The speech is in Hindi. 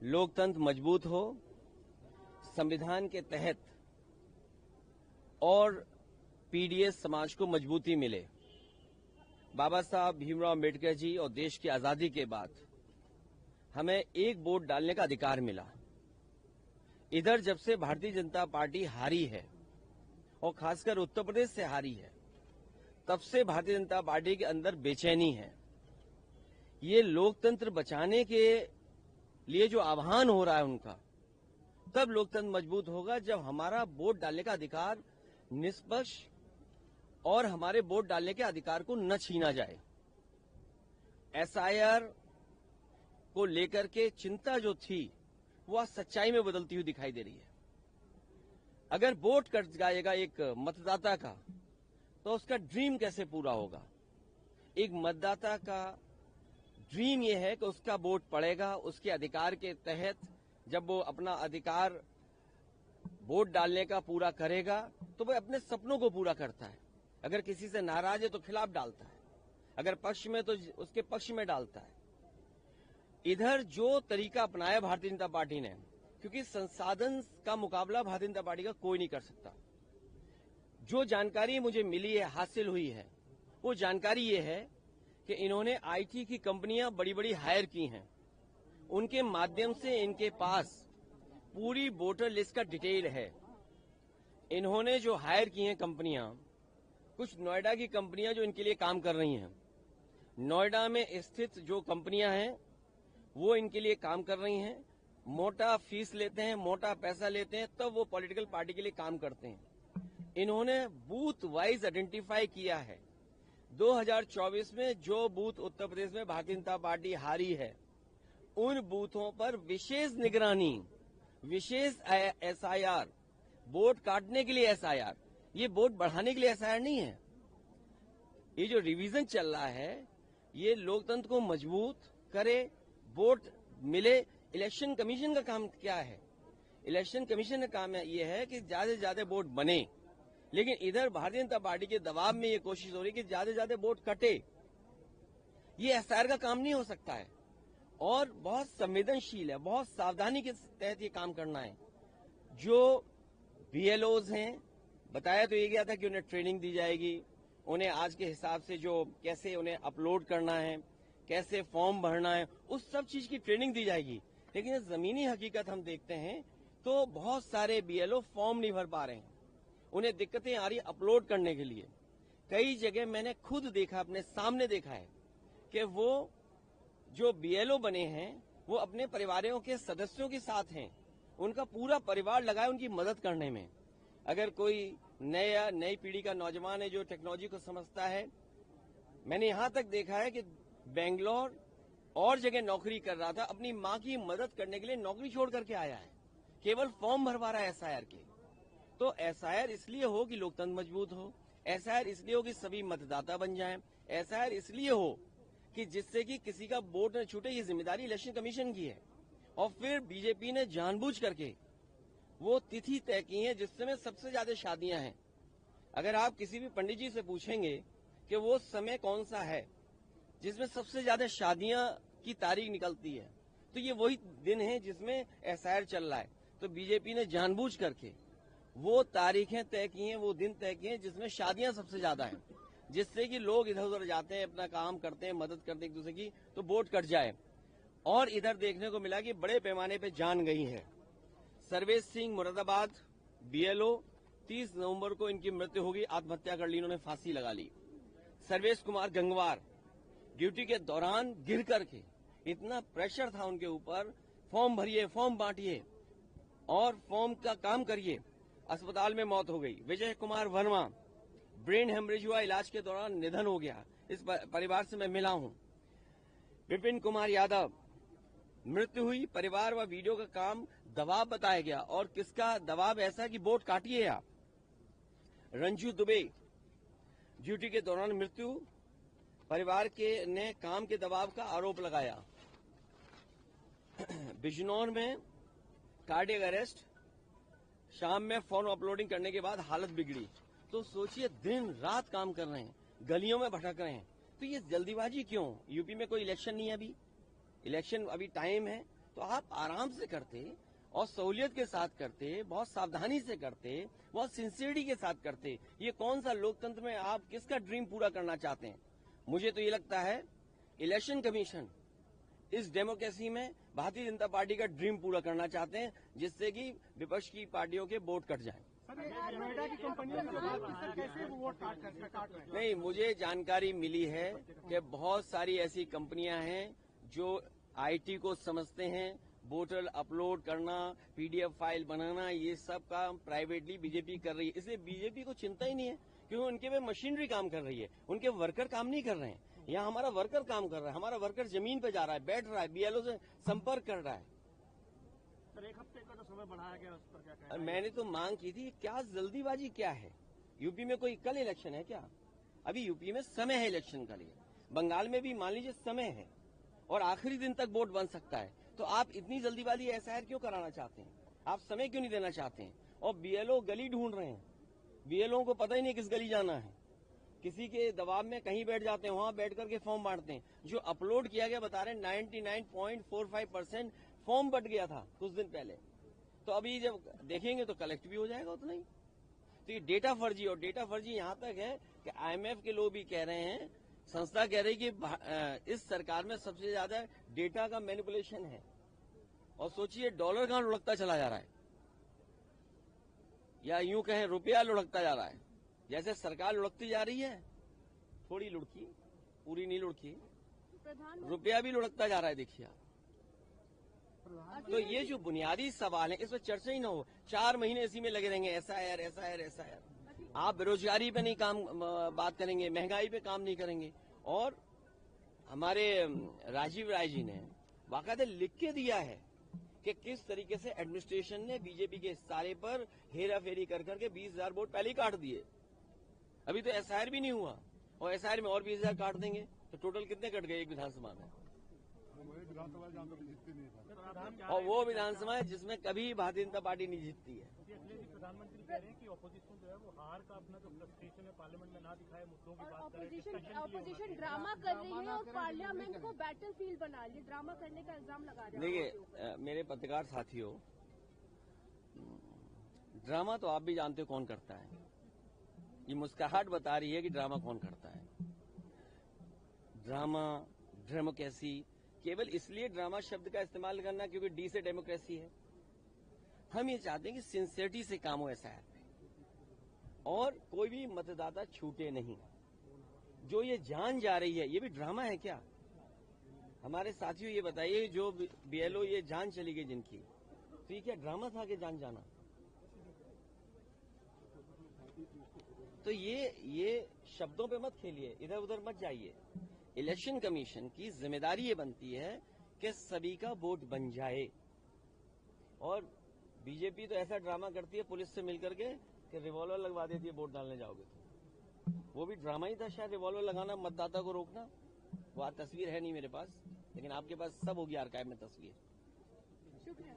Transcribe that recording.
लोकतंत्र मजबूत हो, संविधान के तहत और पीडीएस समाज को मजबूती मिले। बाबा साहब भीमराव अम्बेडकर जी और देश की आजादी के बाद हमें एक वोट डालने का अधिकार मिला। इधर जब से भारतीय जनता पार्टी हारी है और खासकर उत्तर प्रदेश से हारी है, तब से भारतीय जनता पार्टी के अंदर बेचैनी है। ये लोकतंत्र बचाने के लिए जो आह्वान हो रहा है उनका, तब लोकतंत्र मजबूत होगा जब हमारा वोट डालने का अधिकार निष्पक्ष और हमारे वोट डालने के अधिकार को न छीना जाए। एसआईआर को लेकर के चिंता जो थी वो आज सच्चाई में बदलती हुई दिखाई दे रही है। अगर वोट कट जाएगा एक मतदाता का, तो उसका ड्रीम कैसे पूरा होगा? एक मतदाता का ड्रीम ये है कि उसका वोट पड़ेगा, उसके अधिकार के तहत जब वो अपना अधिकार वोट डालने का पूरा करेगा तो वह अपने सपनों को पूरा करता है। अगर किसी से नाराज है तो खिलाफ डालता है, अगर पक्ष में तो उसके पक्ष में डालता है। इधर जो तरीका अपनाया भारतीय जनता पार्टी ने, क्योंकि संसाधन का मुकाबला भारतीय जनता पार्टी का कोई नहीं कर सकता। जो जानकारी मुझे मिली है, हासिल हुई है, वो जानकारी ये है कि इन्होंने आईटी की कंपनियां बड़ी बड़ी हायर की हैं। उनके माध्यम से इनके पास पूरी वोटर लिस्ट का डिटेल है। इन्होंने जो हायर की हैं कंपनियां, कुछ नोएडा की कंपनियां जो इनके लिए काम कर रही हैं, नोएडा में स्थित जो कंपनियां हैं वो इनके लिए काम कर रही हैं। मोटा फीस लेते हैं, मोटा पैसा लेते हैं, तब वो पॉलिटिकल पार्टी के लिए काम करते हैं। इन्होंने बूथ वाइज आइडेंटिफाई किया है। 2024 में जो बूथ उत्तर प्रदेश में भारतीय जनता पार्टी हारी है, उन बूथों पर विशेष निगरानी, विशेष एसआईआर, वोट काटने के लिए एसआईआर, ये वोट बढ़ाने के लिए एसआईआर नहीं है। ये जो रिवीजन चल रहा है, ये लोकतंत्र को मजबूत करे, वोट मिले। इलेक्शन कमीशन का काम क्या है? इलेक्शन कमीशन का काम ये है कि ज्यादा से ज्यादा वोट बने, लेकिन इधर भारतीय जनता पार्टी के दबाव में ये कोशिश हो रही है कि ज्यादा से ज्यादा वोट कटे। ये एसआईआर का काम नहीं हो सकता है और बहुत संवेदनशील है, बहुत सावधानी के तहत ये काम करना है। जो बीएलओज हैं, बताया तो ये गया था कि उन्हें ट्रेनिंग दी जाएगी, उन्हें आज के हिसाब से जो कैसे उन्हें अपलोड करना है, कैसे फॉर्म भरना है, उस सब चीज की ट्रेनिंग दी जाएगी। लेकिन जमीनी हकीकत हम देखते हैं तो बहुत सारे बीएलओ फॉर्म नहीं भर पा रहे हैं, उन्हें दिक्कतें आ रही अपलोड करने के लिए। कई जगह मैंने खुद देखा, अपने सामने देखा है कि वो जो बीएलओ बने हैं वो अपने परिवारों के सदस्यों के साथ हैं, उनका पूरा परिवार लगा है उनकी मदद करने में। अगर कोई नई पीढ़ी का नौजवान है जो टेक्नोलॉजी को समझता है, मैंने यहां तक देखा है कि बेंगलोर और जगह नौकरी कर रहा था, अपनी मां की मदद करने के लिए नौकरी छोड़ करके आया है, केवल फॉर्म भरवा रहा है एसआईआर के। तो एसआईआर इसलिए हो कि लोकतंत्र मजबूत हो, एसआईआर इसलिए हो कि सभी मतदाता बन जाएं, एसआईआर इसलिए हो कि जिससे कि किसी का वोट न छूटे। ये जिम्मेदारी इलेक्शन कमीशन की है। और फिर बीजेपी ने जानबूझ करके वो तिथि तय की है जिस समय सबसे ज्यादा शादियां हैं। अगर आप किसी भी पंडित जी से पूछेंगे कि वो समय कौन सा है जिसमें सबसे ज्यादा शादियां की तारीख निकलती है, तो ये वही दिन है जिसमें एसआईआर चल रहा है। तो बीजेपी ने जानबूझ करके वो तारीखें तय की हैं, वो दिन तय किए हैं जिसमें शादियां सबसे ज्यादा हैं, जिससे कि लोग इधर उधर जाते हैं, अपना काम करते हैं, मदद करते हैं एक दूसरे की, तो वोट कट जाए। और इधर देखने को मिला कि बड़े पैमाने पे जान गई है। सर्वेश सिंह मुरादाबाद बीएलओ, 30 नवंबर को इनकी मृत्यु होगी, आत्महत्या कर ली, इन्होंने फांसी लगा ली। सर्वेश कुमार गंगवार ड्यूटी के दौरान गिर करके, इतना प्रेशर था उनके ऊपर, फॉर्म भरिए, फॉर्म बांटिए और फॉर्म का काम करिए, अस्पताल में मौत हो गई। विजय कुमार वर्मा ब्रेन हेमरेज हुआ, इलाज के दौरान निधन हो गया। इस परिवार से मैं मिला हूं। विपिन कुमार यादव मृत्यु हुई, परिवार व वीडियो का काम दबाव बताया गया, और किसका दबाव ऐसा कि वोट काटिए आप। रंजू दुबे ड्यूटी के दौरान मृत्यु, परिवार के ने काम के दबाव का आरोप लगाया। बिजनौर में कार्डियक अरेस्ट, शाम में फॉर्म अपलोडिंग करने के बाद हालत बिगड़ी। तो सोचिए, दिन रात काम कर रहे हैं, गलियों में भटक रहे हैं, तो ये जल्दीबाजी क्यों? यूपी में कोई इलेक्शन नहीं है, अभी इलेक्शन, अभी टाइम है, तो आप आराम से करते और सहूलियत के साथ करते, बहुत सावधानी से करते, बहुत सिंसियरिटी के साथ करते। ये कौन सा लोकतंत्र में आप किसका ड्रीम पूरा करना चाहते हैं? मुझे तो ये लगता है इलेक्शन कमीशन इस डेमोक्रेसी में भारतीय जनता पार्टी का ड्रीम पूरा करना चाहते हैं, जिससे कि विपक्ष की पार्टियों के वोट कट जाएं। नोएडा की कंपनियों ने कहा कि सर कैसे वो वोट काट रहे हैं? नहीं, मुझे जानकारी मिली है कि बहुत सारी ऐसी कंपनियां हैं जो आईटी को समझते हैं, वोटर अपलोड करना, पीडीएफ फाइल बनाना, ये सब काम प्राइवेटली बीजेपी कर रही है। इसलिए बीजेपी को चिंता ही नहीं है, क्योंकि उनके में मशीनरी काम कर रही है, उनके वर्कर काम नहीं कर रहे हैं। यहाँ हमारा वर्कर काम कर रहा है, हमारा वर्कर जमीन पे जा रहा है, बैठ रहा है, बीएलओ से संपर्क कर रहा है। सर, एक हफ्ते का तो समय बढ़ाया गया, उस पर क्या कहना है? मैंने तो मांग की थी, क्या जल्दीबाजी क्या है? यूपी में कोई कल इलेक्शन है क्या? अभी यूपी में समय है इलेक्शन के लिए, बंगाल में भी मान लीजिए समय है और आखिरी दिन तक वोट बन सकता है। तो आप इतनी जल्दीबाजी एसआईआर क्यों कराना चाहते हैं? आप समय क्यों नहीं देना चाहते हैं? और बीएलओ गली ढूंढ रहे हैं, बीएलओ को पता ही नहीं किस गली जाना है, किसी के दबाव में कहीं बैठ जाते हैं, वहां बैठ करके फॉर्म बांटते हैं। जो अपलोड किया गया बता रहे हैं 99.45% फॉर्म बट गया था कुछ दिन पहले। तो अभी जब देखेंगे तो कलेक्ट भी हो जाएगा उतना ही। तो ये डेटा फर्जी, और डेटा फर्जी यहां तक है कि आईएमएफ के लोग भी कह रहे हैं, संस्था कह रही कि इस सरकार में सबसे ज्यादा डेटा का मैनिपुलेशन है। और सोचिए डॉलर कहां लुढ़कता चला जा रहा है, या यूं कहें रुपया लुढ़कता जा रहा है। जैसे सरकार लुढ़कती जा रही है, थोड़ी लुढ़की, पूरी नहीं लुढ़की, रुपया भी लुढ़कता जा रहा है। देखिए आप, तो ये जो बुनियादी सवाल है इस पर चर्चा ही ना हो, 4 महीने इसी में लगे रहेंगे, एसआईआर एसआईआर एसआईआर। आप बेरोजगारी पे नहीं बात करेंगे, महंगाई पे काम नहीं करेंगे। और हमारे राजीव राय जी ने बाकायदा लिख के दिया है कि किस तरीके से एडमिनिस्ट्रेशन ने बीजेपी के सारे पर हेरा फेरी कर करके 20,000 वोट पहले ही काट दिए। अभी तो एसआईआर भी नहीं हुआ, और एसआईआर में और 20,000 काट देंगे, तो टोटल कितने कट गए एक विधानसभा में? और वो विधानसभा है जिसमें कभी भारतीय जनता पार्टी नहीं जीतती है। प्रधानमंत्री कह रहे हैं कि ऑपोजिशन जो है वो हार का अपना जो फ्रस्ट्रेशन है पार्लियामेंट में ना दिखाए, मुद्दों की बात करे। ऑपोजिशन ड्रामा कर रही है और पार्लियामेंट को बैटलफील्ड बना लिया, ड्रामा करने का इल्जाम लगा रहे हैं। देखिए मेरे पत्रकार साथियों, ड्रामा तो आप भी जानते हो कौन करता है। ये मुस्कुराहट बता रही है कि ड्रामा कौन करता है। ड्रामा, डेमोक्रेसी, केवल इसलिए ड्रामा शब्द का इस्तेमाल करना क्योंकि डी से डेमोक्रेसी है। हम ये चाहते हैं कि सिंसियरिटी से काम हो एसआईआर पे, और कोई भी मतदाता छूटे नहीं। जो ये जान जा रही है, ये भी ड्रामा है क्या? हमारे साथियों ये बताइए, जो बीएलओ ये जान चली गई जिनकी, तो ये क्या ड्रामा था कि जान जाना? तो ये शब्दों पे मत खेलिए, इधर उधर मत जाइए। इलेक्शन कमीशन की जिम्मेदारी ये बनती है कि सभी का वोट बन जाए। और बीजेपी तो ऐसा ड्रामा करती है पुलिस से मिलकर के कि रिवॉल्वर लगवा देती है वोट डालने जाओगे तो। वो भी ड्रामा ही था शायद, रिवॉल्वर लगाना, मतदाता को रोकना। वो आज तस्वीर है नहीं मेरे पास, लेकिन आपके पास सब होगी आर्काइव में तस्वीर। शुक्रिया।